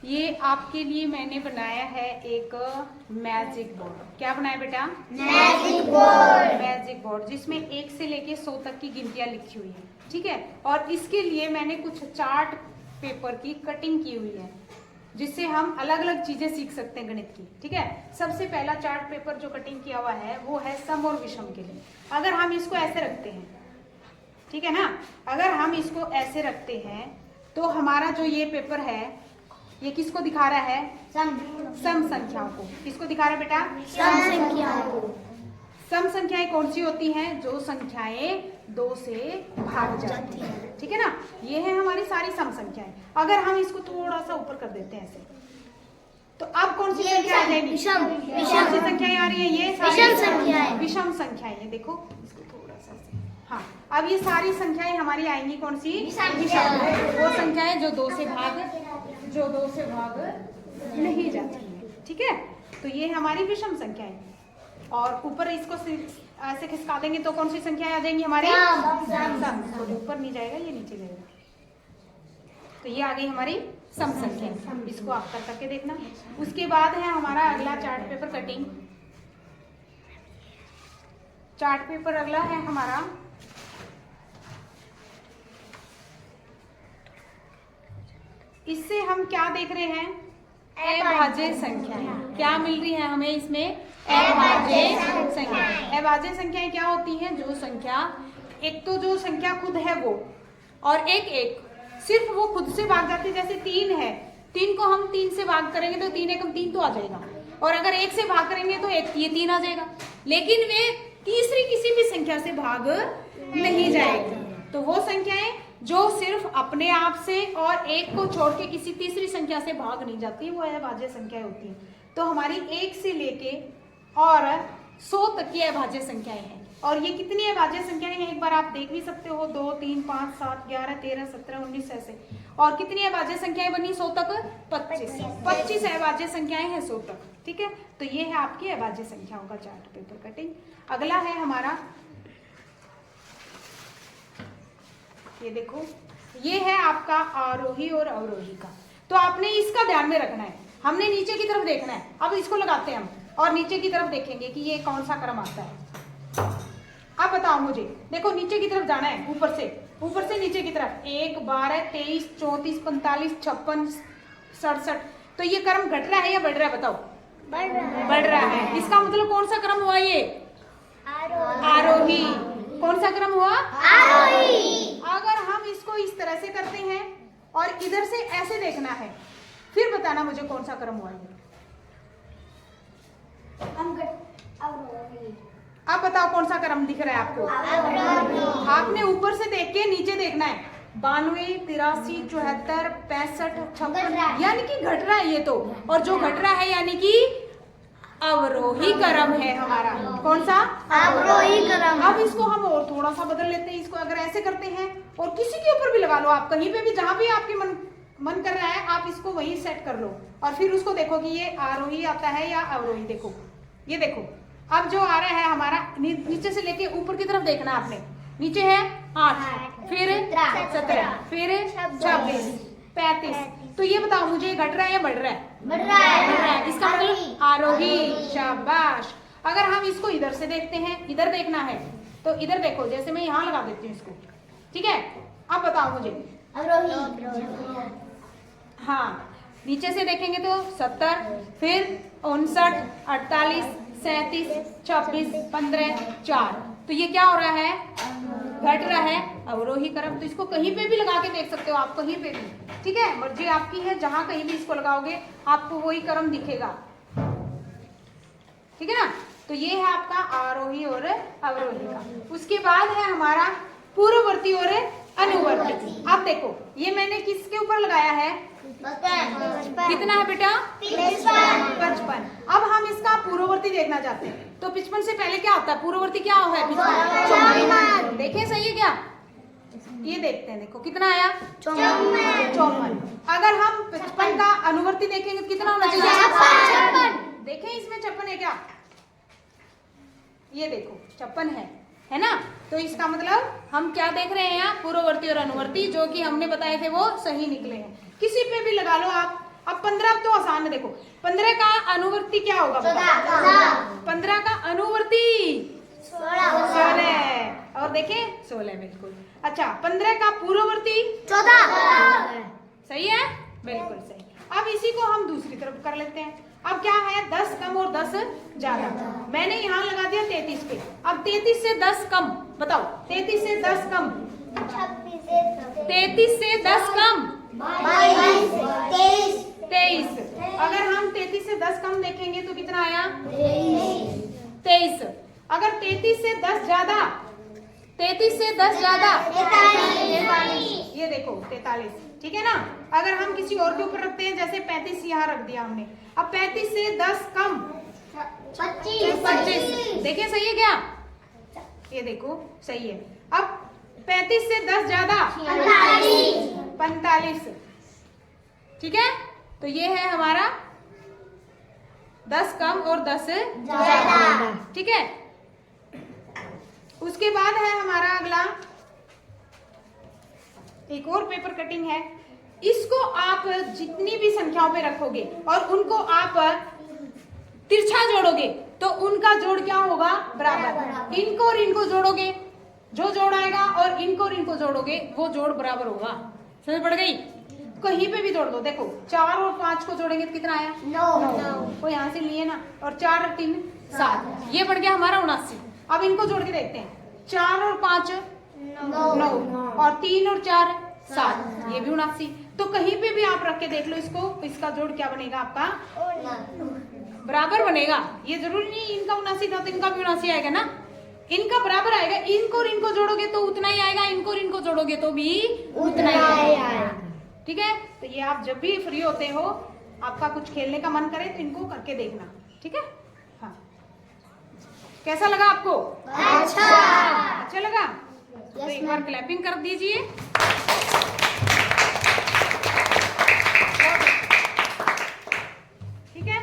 ये आपके लिए मैंने बनाया है एक मैजिक बोर्ड। क्या बनाया बेटा? Magic board. मैजिक बोर्ड जिसमें 1 से लेके 100 तक की गिनतियां लिखी हुई है, ठीक है। और इसके लिए मैंने कुछ चार्ट पेपर की कटिंग की हुई है जिससे हम अलग अलग चीजें सीख सकते हैं गणित की, ठीक है। सबसे पहला चार्ट पेपर जो कटिंग किया हुआ है वो है सम और विषम के लिए। अगर हम इसको ऐसे रखते हैं, ठीक है ना, अगर हम इसको ऐसे रखते हैं तो हमारा जो ये पेपर है ये किसको दिखा रहा है? सम संख्याओं को। किसको दिखा रहा है बेटा? सम संख्याओं को। सम संख्याएं कौन सी होती हैं? जो संख्याएं 2 से भाग जाती हैं, ठीक है ना। ये है हमारी सारी सम संख्याएं। अगर हम इसको थोड़ा सा ऊपर कर देते हैं ऐसे, तो अब कौन सी संख्या आ जाएगी? विषम। कौन सी संख्याएं आ रही है? ये विषम संख्याएं। विषम संख्याएं। ये देखो इसको थोड़ा सा ऐसे। हाँ, अब ये सारी संख्याएं हमारी आएंगी कौन सी? विषम। वो संख्याएं जो 2 से भाग नहीं जाती है, ठीक है। तो ये हमारी विषम संख्याएं। और ऊपर इसको ऐसे खिसका देंगे तो कौन सी संख्याएं आ जाएंगी हमारी? सम। तो ऊपर नहीं जाएगा, ये नीचे जाएगा। तो ये आ गई हमारी सम संख्या। इसको आप करके देखना। उसके बाद है हमारा अगला chart paper cutting. Chart paper अगला है हमारा इससे हम क्या देख रहे हैं? अभाज्य संख्याएं। क्या मिल रही है हमें इसमें? अभाज्य संख्याएं। अभाज्य संख्याएं क्या होती हैं? जो संख्या, एक तो जो संख्या खुद है वो, और एक सिर्फ वो खुद से भाग जाती है। जैसे 3 है, 3 को हम 3 से भाग करेंगे तो 3 एकम 3 तो आ जाएगा, और अगर 1 से भाग करेंगे तो ये 3 आ जाएगा। लेकिन वे तीसरी किसी भी संख्या से भाग नहीं जाएगी। तो वो संख्याएं जो सिर्फ अपने आप से और 1 को छोड़ के किसी तीसरी संख्या से भाग नहीं जाती, वो अभाज्य संख्याएं होती हैं। तो हमारी 1 से लेके और 100 तक की अभाज्य संख्याएं हैं। और ये कितनी अभाज्य संख्याएं हैं एक बार आप देख भी सकते हो। 2, 3, 5, 7, 11, 13, 17, 19 ऐसे। और कितनी अभाज्य संख्याएं बनी 100 तक? 25 अभाज्य संख्याएं हैं 100 तक, ठीक है। तो ये है आपकी अभाज्य संख्याओं का चार्ट पेपर कटिंग। अगला है हमारा, ये देखो, ये है आपका आरोही और अवरोही का। तो आपने इसका ध्यान में रखना है। हमने नीचे की तरफ देखना है। अब इसको लगाते हैं हम और नीचे की तरफ देखेंगे कि ये कौन सा क्रम आता है। अब बताओ मुझे, देखो नीचे की तरफ जाना है, ऊपर से नीचे की तरफ। 1, 12, 23, 34, 45, 56, 67। तो ये क्रम घट रहा है या बढ़ रहा है? बताओ। बढ़ रहा है। इसका मतलब कौन सा क्रम हुआ? ये आरोही। कौन सा क्रम हुआ? आरोही। अगर हम इसको इस तरह से करते हैं और इधर से ऐसे देखना है, फिर बताना मुझे कौन सा क्रम हुआ ये। अब बताओ कौन सा क्रम दिख रहा है आपको? आपने ऊपर से देख के नीचे देखना है। 92, 83, 74, 65, 56, यानी कि घट रहा है ये तो। और जो घट रहा है यानी कि अवरोही क्रम है हमारा। कौन सा? अवरोही क्रम। अब इसको हम और थोड़ा सा बदल लेते हैं। इसको अगर ऐसे करते हैं और किसी के ऊपर भी लगा लो, आप कहीं पे भी, जहां भी आपके मन कर रहा है आप इसको वही सेट कर लो और फिर उसको देखो कि ये आरोही आता है या अवरोही। देखो, ये देखो, अब जो आ रहा है हमारा नीचे से लेके ऊपर की तरफ देखना आपने। नीचे है 8, फिर 17, फिर 26, 35। तो ये बताओ मुझे घट रहा है या बढ़ रहा है? बढ़ रहा है। इसका मतलब आरोही। शाबाश। अगर हम इसको इधर से देखते हैं, इधर देखना है तो इधर देखो, जैसे मैं यहाँ लगा देती हूँ इसको, ठीक है। अब बताओ मुझे अवरोही। हाँ, नीचे से देखेंगे तो 70, फिर 59, 48, 37, 26, 15, 4। तो ये क्या हो रहा है? घट रहा है, अवरोही क्रम। तो इसको कहीं पे भी लगा के देख सकते हो आप, कहीं पे भी, ठीक है। मर्जी आपकी है, जहां कहीं भी इसको लगाओगे आपको वही क्रम दिखेगा, ठीक है ना। तो ये है आपका आरोही और अवरोही का। उसके बाद है हमारा पूर्ववर्ती और अनुवर्ती। अब देखो, ये मैंने किसके ऊपर लगाया है? कितना है बेटा? 55। अब हम इसका पूर्ववर्ती देखना चाहते हैं। तो 55 से पहले क्या होता है? पूर्ववर्ती क्या है? 54। देखें सही है क्या? ये देखते हैं, देखो कितना आया? 54। अगर हम 55 का अनुवर्ती देखेंगे कितना होना चाहिए? 56। देखें इसमें 56 है क्या? ये देखो 56 है ना। तो इसका मतलब हम क्या देख रहे हैं यहाँ? पूर्ववर्ती और अनुवर्ती जो कि हमने बताए थे वो सही निकले हैं। किसी पे भी लगा लो आप। अब 15 तो आसान है, देखो 15 का अनुवर्ती क्या होगा? 15 का अनुवर्ती 16 और देखें 16 बिल्कुल। अच्छा 15 का पूर्ववर्ती 14 सही है, बिल्कुल सही। अब इसी को हम दूसरी तरफ कर लेते हैं। अब क्या है 10 कम और 10 ज्यादा। मैंने यहाँ लगा दिया 33 पे। अब 33 से 10 कम बताओ, 33 से 10 कम, 33 से 10 कम 23। अगर हम 33 से 10 कम देखेंगे तो कितना आया? 23। अगर 33 से 10 ज्यादा, 33 से 10 ज्यादा 43। ये देखो 43, ठीक है ना। अगर हम किसी और के ऊपर रखते हैं, जैसे 35 यहाँ रख दिया हमने। अब 35 से 10 कम 25। देखिए सही है क्या? ये देखो सही है। अब 35 से 10 ज्यादा 45, ठीक है। तो ये है हमारा 10 कम और 10 ज्यादा, ठीक है। उसके बाद है हमारा अगला एक और पेपर कटिंग है। इसको आप जितनी भी संख्याओं पे रखोगे और उनको आप तिरछा जोड़ोगे तो उनका जोड़ क्या होगा? बराबर। इनको और इनको जोड़ोगे, जो जोड़ आएगा, और इनको और इनको जोड़ोगे वो जोड़ बराबर होगा। समझ पड़ गई? कहीं पे भी जोड़ दो, देखो 4 और 5 को जोड़ेंगे तो कितना आया? 9 को यहाँ से लिए ना, और 4 और 3 7, ये बढ़ गया हमारा 79। अब इनको जोड़ के देखते हैं, 4 और 5 9 और 3 और 4 7, ये भी 79। तो कहीं पे भी आप रख के देख लो इसको, इसका जोड़ क्या बनेगा आपका? बराबर बनेगा। ये जरूरी नहीं इनका 79 था तो इनका भी 79 आएगा ना, इनका बराबर आएगा। इनको और इनको जोड़ोगे तो उतना ही आएगा, इनको और इनको जोड़ोगे तो भी उतना ही आएगा, ठीक है। तो ये आप जब भी फ्री होते हो, आपका कुछ खेलने का मन करे तो इनको करके देखना, ठीक है। हाँ, कैसा लगा आपको? अच्छा लगा? तो एक बार क्लैपिंग कर दीजिए। ठीक है।